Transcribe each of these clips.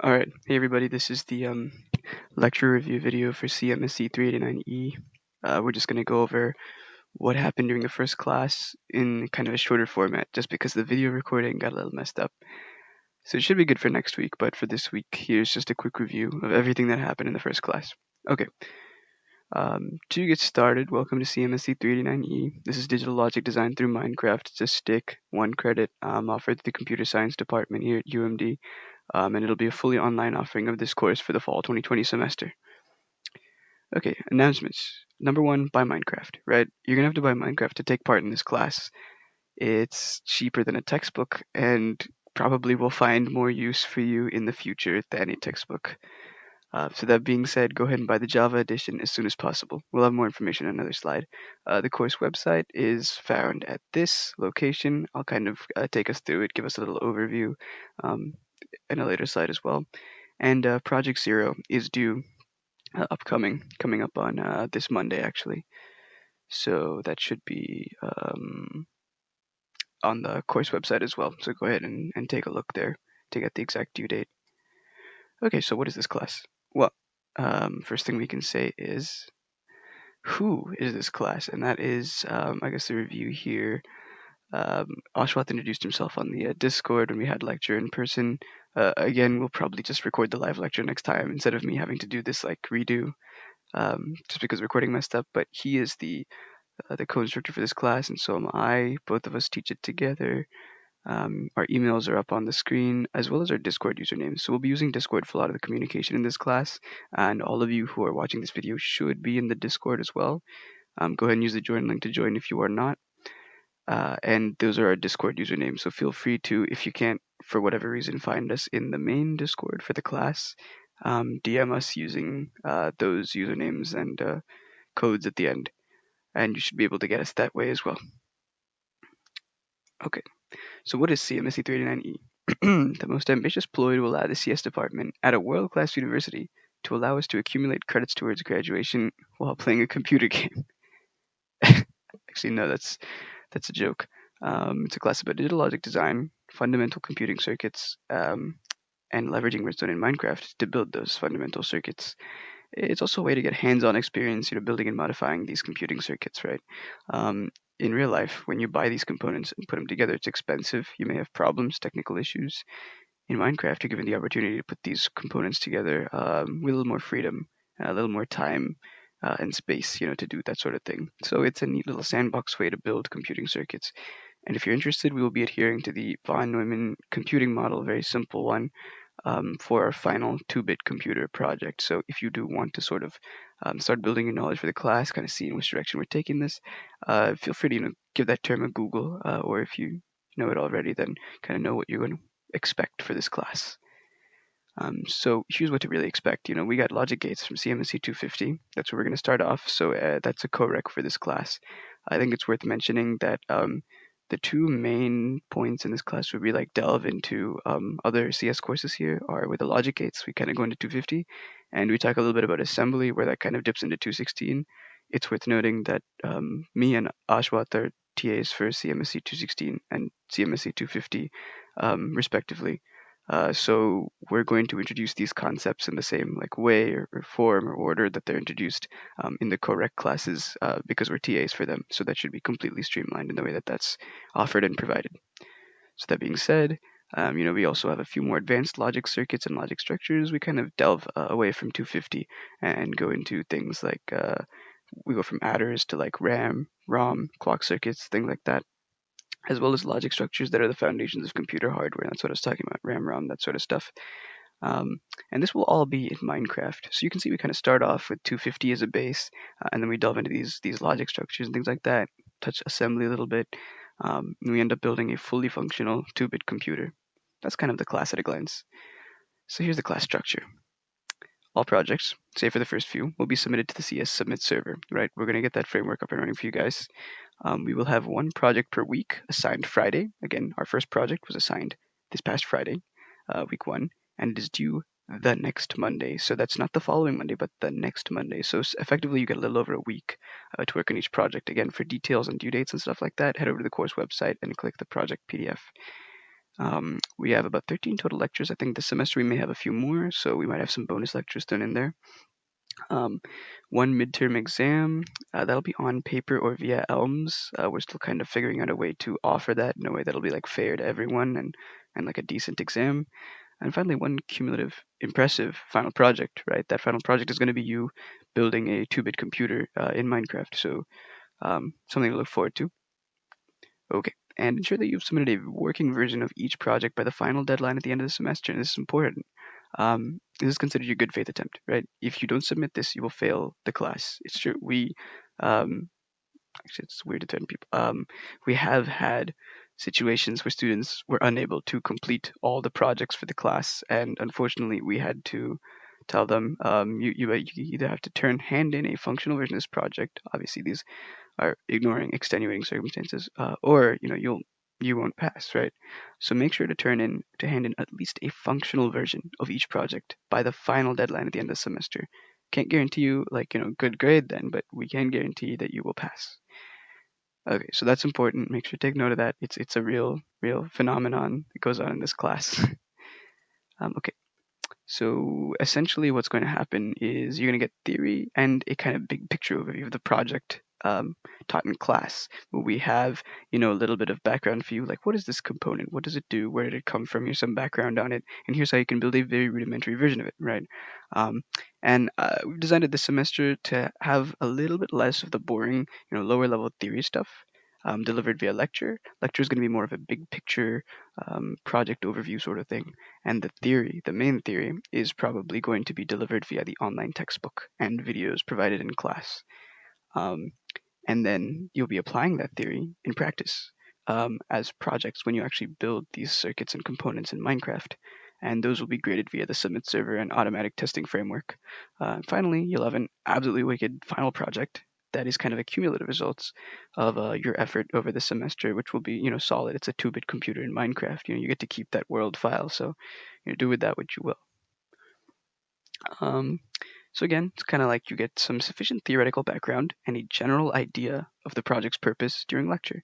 All right. Hey, everybody. This is the lecture review video for CMSC389E. We're just going to go over what happened during the first class in kind of a shorter format, just because the video recording got a little messed up. So it should be good for next week, but for this week, here's just a quick review of everything that happened in the first class. Okay. To get started, welcome to CMSC389E. This is digital logic design through Minecraft. It's a stick, 1 credit, offered to the computer science department here at UMD. And it'll be a fully online offering of this course for the fall 2020 semester. Okay, announcements. Number one, buy Minecraft, right? You're gonna have to buy Minecraft to take part in this class. It's cheaper than a textbook and probably will find more use for you in the future than a textbook. So that being said, go ahead and buy the Java edition as soon as possible. We'll have more information on another slide. The course website is found at this location. I'll kind of take us through it, give us a little overview um, in a later slide as well. And Project Zero is due coming up on this Monday actually. So that should be on the course website as well. So go ahead and take a look there to get the exact due date. Okay, so what is this class? Well, first thing we can say is who is this class? And that is, I guess, the review here. Ashwath introduced himself on the Discord when we had lecture in person. Again, we'll probably just record the live lecture next time instead of me having to do this like redo, just because recording messed up. But he is the co-instructor for this class, and so am I. Both of us teach it together. Our emails are up on the screen, as well as our Discord usernames. So we'll be using Discord for a lot of the communication in this class, and all of you who are watching this video should be in the Discord as well. Go ahead and use the join link to join if you are not. And those are our Discord usernames. So feel free to, if you can't, for whatever reason, find us in the main Discord for the class, DM us using those usernames and codes at the end. And you should be able to get us that way as well. Okay, so what is CMSC389E? The most ambitious ploy to allow the CS department at a world-class university to allow us to accumulate credits towards graduation while playing a computer game. Actually, no, that's a joke. It's a class about digital logic design, fundamental computing circuits, and leveraging redstone in Minecraft to build those fundamental circuits. It's also a way to get hands-on experience, building and modifying these computing circuits, right? In real life, when you buy these components and put them together, it's expensive. You may have problems, technical issues. In Minecraft, you're given the opportunity to put these components together with a little more freedom, a little more time, and space, to do that sort of thing. So it's a neat little sandbox way to build computing circuits. And if you're interested, we will be adhering to the von Neumann computing model, a very simple one, for our final 2-bit computer project. So if you do want to sort of start building your knowledge for the class, kind of see in which direction we're taking this, feel free to give that term a Google, or if you know it already, then kind of know what you're going to expect for this class. So here's what to really expect. We got logic gates from CMSC250. That's where we're going to start off. So that's a co-rec for this class. I think it's worth mentioning that the two main points in this class where we delve into other CS courses here are with the logic gates. We kind of go into 250, and we talk a little bit about assembly, where that kind of dips into 216. It's worth noting that me and Ashwath are TAs for CMSC 216 and CMSC 250, respectively. So we're going to introduce these concepts in the same way or form or order that they're introduced in the correct classes, because we're TAs for them. So that should be completely streamlined in the way that that's offered and provided. So that being said, we also have a few more advanced logic circuits and logic structures. We kind of delve away from 250 and go into things like we go from adders to RAM, ROM, clock circuits, things like that, as well as logic structures that are the foundations of computer hardware. That's what I was talking about, RAM, ROM, that sort of stuff. And this will all be in Minecraft. So you can see we kind of start off with 250 as a base, and then we delve into these logic structures and things like that, touch assembly a little bit, and we end up building a fully functional 2-bit computer. That's kind of the class at a glance. So here's the class structure. All projects, save for the first few, will be submitted to the CS Submit server, right? We're going to get that framework up and running for you guys. We will have one project per week assigned Friday. Again, our first project was assigned this past Friday, week 1, and it is due the next Monday. So that's not the following Monday, but the next Monday. So effectively, you get a little over a week to work on each project. Again, for details on due dates and stuff like that, head over to the course website and click the project PDF. We have about 13 total lectures. I think this semester we may have a few more, so we might have some bonus lectures thrown in there. Um, one midterm exam, that'll be on paper or via ELMS. We're still kind of figuring out a way to offer that in a way that'll be like fair to everyone and like a decent exam. And finally, one cumulative, impressive final project, right? That final project is going to be you building a 2-bit computer in Minecraft. So something to look forward to. Okay. And ensure that you've submitted a working version of each project by the final deadline at the end of the semester. And this is important. This is considered your good faith attempt, right? If you don't submit this, you will fail the class. It's true. Um, Actually, it's weird to threaten people. We have had situations where students were unable to complete all the projects for the class, and unfortunately, we had to tell them, you either have to hand in a functional version of this project. Obviously, these are ignoring extenuating circumstances, or you won't pass, right? So make sure to hand in at least a functional version of each project by the final deadline at the end of the semester. Can't guarantee you good grade then, but we can guarantee that you will pass. Okay, so that's important. Make sure to take note of that. It's a real phenomenon that goes on in this class. Okay, so essentially, what's going to happen is you're going to get theory and a kind of big picture overview of the project taught in class. Where we have a little bit of background for you, like what is this component? What does it do? Where did it come from? Here's some background on it, and here's how you can build a very rudimentary version of it, right? Um, and we've designed it this semester to have a little bit less of the boring, lower level theory stuff. Delivered via lecture. Lecture is going to be more of a big picture project overview sort of thing. And the main theory, is probably going to be delivered via the online textbook and videos provided in class. Um, and then you'll be applying that theory in practice as projects when you actually build these circuits and components in Minecraft. And those will be graded via the Submit server and automatic testing framework. Finally, you'll have an absolutely wicked final project that is kind of a cumulative results of your effort over the semester, which will be solid. It's a 2-bit computer in Minecraft. You get to keep that world file, so do with that what you will. Um, so again, it's kind of like you get some sufficient theoretical background and a general idea of the project's purpose during lecture.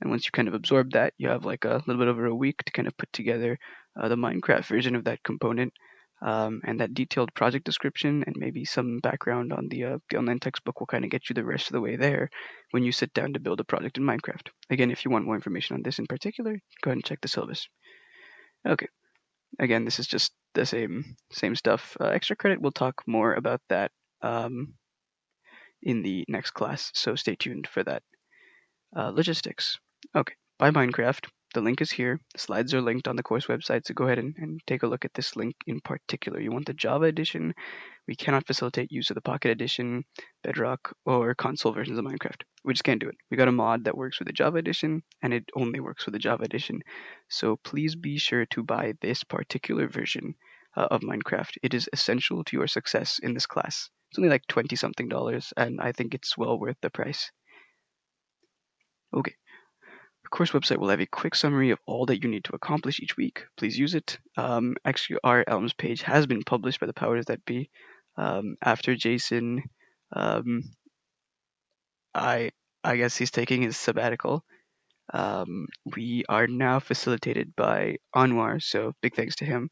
And once you kind of absorb that, you have like a little bit over a week to kind of put together the Minecraft version of that component and that detailed project description and maybe some background on the online textbook will kind of get you the rest of the way there when you sit down to build a project in Minecraft. Again, if you want more information on this in particular, go ahead and check the syllabus. Okay. Again, this is just the same stuff. Extra credit, we'll talk more about that in the next class, so stay tuned for that. Logistics. Okay, buy Minecraft. The link is here. The slides are linked on the course website, so go ahead and take a look at this link in particular. You want the Java edition. We cannot facilitate use of the Pocket Edition, Bedrock, or console versions of Minecraft. We just can't do it. We got a mod that works with the Java edition, and it only works with the Java edition. So please be sure to buy this particular version of Minecraft. It is essential to your success in this class. It's only like 20 something dollars, and I think it's well worth the price. Okay. The course website will have a quick summary of all that you need to accomplish each week. Please use it. Actually, our ELMS page has been published by the powers that be. After Jason, um, I guess he's taking his sabbatical. We are now facilitated by Anwar, so big thanks to him.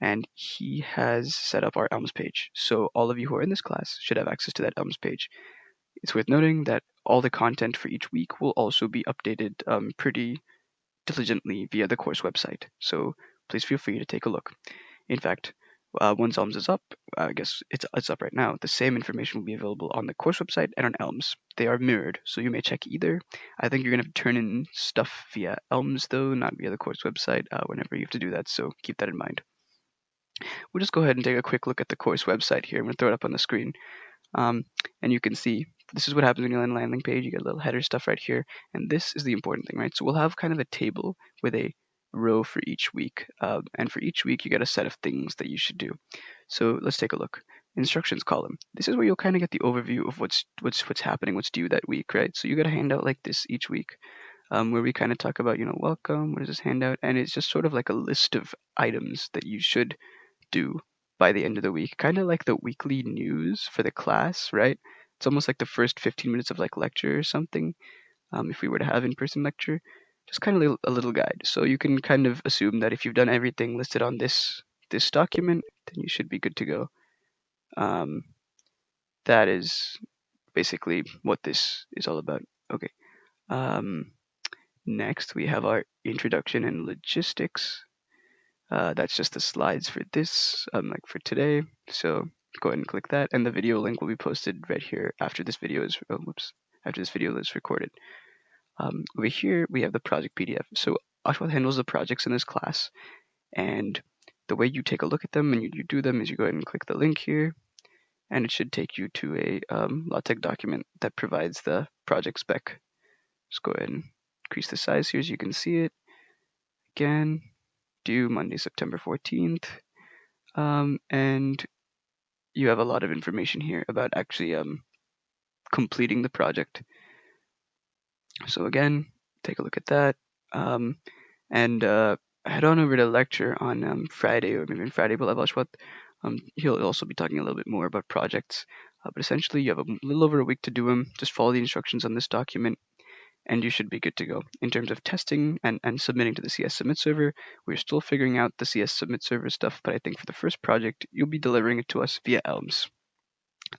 And he has set up our ELMS page. So all of you who are in this class should have access to that ELMS page. It's worth noting that all the content for each week will also be updated pretty diligently via the course website. So please feel free to take a look. In fact, once ELMS is up, I guess it's up right now, the same information will be available on the course website and on ELMS. They are mirrored, so you may check either. I think you're going to have to turn in stuff via ELMS, though, not via the course website, whenever you have to do that, so keep that in mind. We'll just go ahead and take a quick look at the course website here. I'm going to throw it up on the screen. And you can see this is what happens when you land a landing page. You get a little header stuff right here. And this is the important thing, right? So we'll have kind of a table with a row for each week. And for each week, you get a set of things that you should do. So let's take a look. Instructions column. This is where you'll kind of get the overview of what's happening, what's due that week, right? So you get a handout like this each week. Where we kind of talk about, welcome, what is this handout? And it's just sort of like a list of items that you should do by the end of the week, kind of like the weekly news for the class, right? It's almost like the first 15 minutes of like lecture or something, if we were to have in-person lecture, just kind of a little guide. So you can kind of assume that if you've done everything listed on this document, then you should be good to go. That is basically what this is all about. Okay. Next, we have our introduction and logistics. That's just the slides for this, like for today. So go ahead and click that, and the video link will be posted right here after this video is after this video is recorded. Over here we have the project PDF. So Ashwath handles the projects in this class, and the way you take a look at them and you do them is you go ahead and click the link here, and it should take you to a LaTeX document that provides the project spec. Just go ahead and increase the size here so you can see it. Again, due Monday, September 14th. And you have a lot of information here about actually completing the project. So again, take a look at that. And head on over to lecture on Friday, or maybe on Friday we'll have Ashwath. He'll also be talking a little bit more about projects. But essentially, you have a little over a week to do them. Just follow the instructions on this document, and you should be good to go. In terms of testing and submitting to the CS Submit server, we're still figuring out the CS Submit server stuff, but I think for the first project, you'll be delivering it to us via Elms.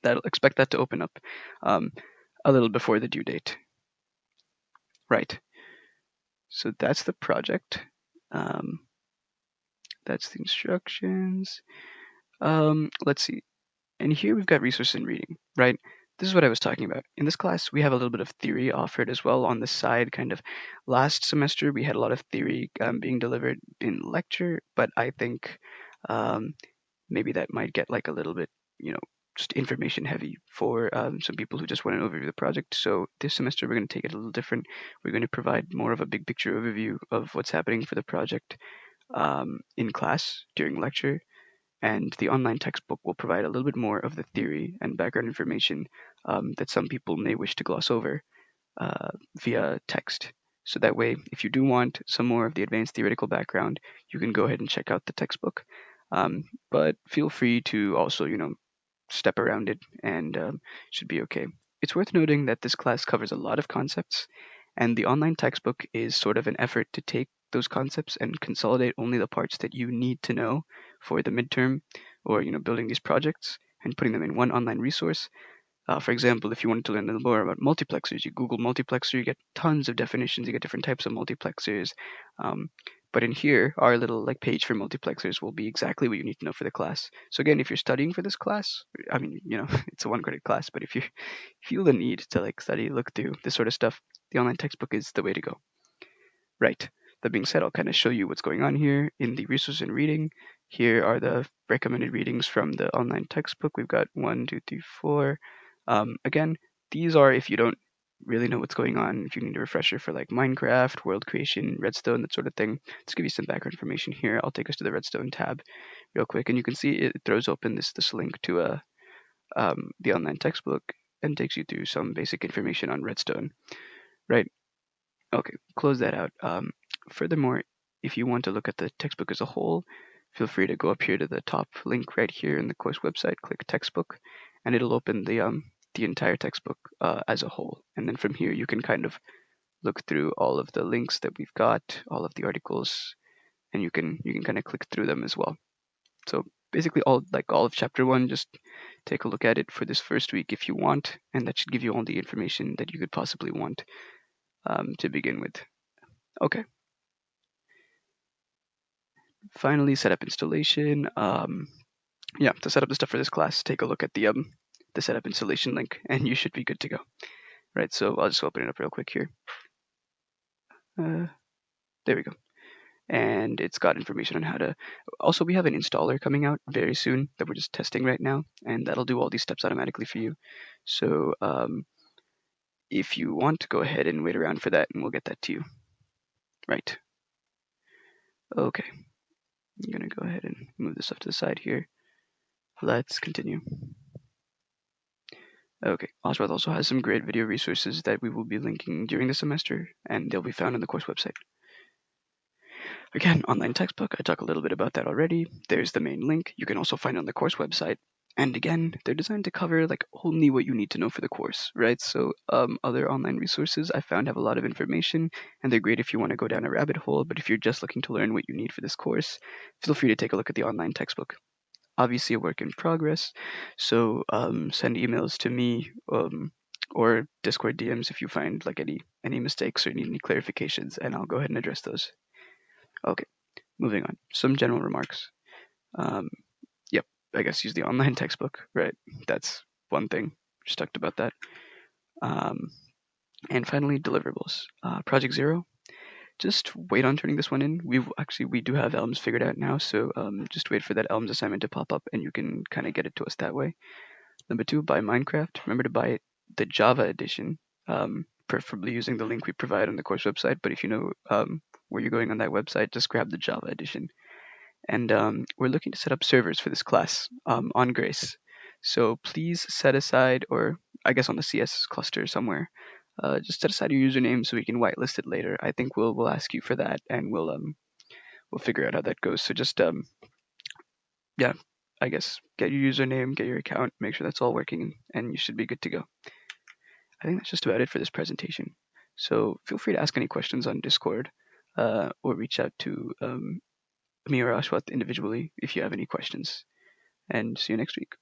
Expect that to open up a little before the due date. Right. So that's the project. That's the instructions. Let's see. And here we've got resource and reading, right? This is what I was talking about. In this class, we have a little bit of theory offered as well on the side. Kind of last semester, we had a lot of theory being delivered in lecture, but I think maybe that might get like a little bit, just information heavy for some people who just want an overview of the project. So this semester, we're going to take it a little different. We're going to provide more of a big picture overview of what's happening for the project in class during lecture. And the online textbook will provide a little bit more of the theory and background information that some people may wish to gloss over via text. So that way, if you do want some more of the advanced theoretical background, you can go ahead and check out the textbook. But feel free to also, step around it, and should be okay. It's worth noting that this class covers a lot of concepts, and the online textbook is sort of an effort to take those concepts and consolidate only the parts that you need to know for the midterm, or building these projects and putting them in one online resource. For example, if you wanted to learn a little more about multiplexers, you Google multiplexer, you get tons of definitions, you get different types of multiplexers. But in here, our little page for multiplexers will be exactly what you need to know for the class. So again, if you're studying for this class, I mean, it's a 1 credit class, but if you feel the need to study, look through this sort of stuff, the online textbook is the way to go. Right. That being said, I'll kind of show you what's going on here in the resource and reading. Here are the recommended readings from the online textbook. We've got 1, 2, 3, 4. Again, these are if you don't really know what's going on, if you need a refresher for Minecraft, world creation, redstone, that sort of thing. Let's give you some background information here. I'll take us to the redstone tab real quick, and you can see it throws open this link to the online textbook and takes you through some basic information on redstone. Right. Okay, close that out. Furthermore, if you want to look at the textbook as a whole, feel free to go up here to the top link right here in the course website, click textbook, and it'll open the entire textbook as a whole. And then from here, you can kind of look through all of the links that we've got, all of the articles, and you can kind of click through them as well. So basically all of chapter 1, just take a look at it for this first week if you want, and that should give you all the information that you could possibly want to begin with. Okay. Finally, setup installation. Yeah, to set up the stuff for this class, take a look at the setup installation link, and you should be good to go. Right, so I'll just open it up real quick here. There we go. And it's got information on how to. Also, we have an installer coming out very soon that we're just testing right now, and that'll do all these steps automatically for you. So if you want to go ahead and wait around for that, and we'll get that to you. Right. Okay. I'm going to go ahead and move this stuff to the side here. Let's continue. Okay, Ashwath also has some great video resources that we will be linking during the semester, and they'll be found on the course website. Again, online textbook, I talked a little bit about that already. There's the main link. You can also find it on the course website. And again, they're designed to cover like only what you need to know for the course, right? So other online resources I found have a lot of information, and they're great if you want to go down a rabbit hole. But if you're just looking to learn what you need for this course, feel free to take a look at the online textbook. Obviously, a work in progress, so send emails to me or Discord DMs if you find like any mistakes or need any clarifications, and I'll go ahead and address those. Okay, moving on. Some general remarks. Um, yep, I guess use the online textbook, right? That's one thing. Just talked about that. Um, and finally, deliverables. Project Zero. Just wait on turning this one in. We do have Elms figured out now, so just wait for that Elms assignment to pop up, and you can kind of get it to us that way. Number two, buy Minecraft. Remember to buy the Java edition, preferably using the link we provide on the course website. But if you know where you're going on that website, just grab the Java edition. And we're looking to set up servers for this class on Grace. So please set aside, or I guess on the CS cluster somewhere, just set aside your username so we can whitelist it later. I think we'll ask you for that, and we'll figure out how that goes. So just yeah, I guess get your username, get your account, make sure that's all working, and you should be good to go. I think that's just about it for this presentation. So feel free to ask any questions on Discord, or reach out to me or Ashwath individually if you have any questions. And see you next week.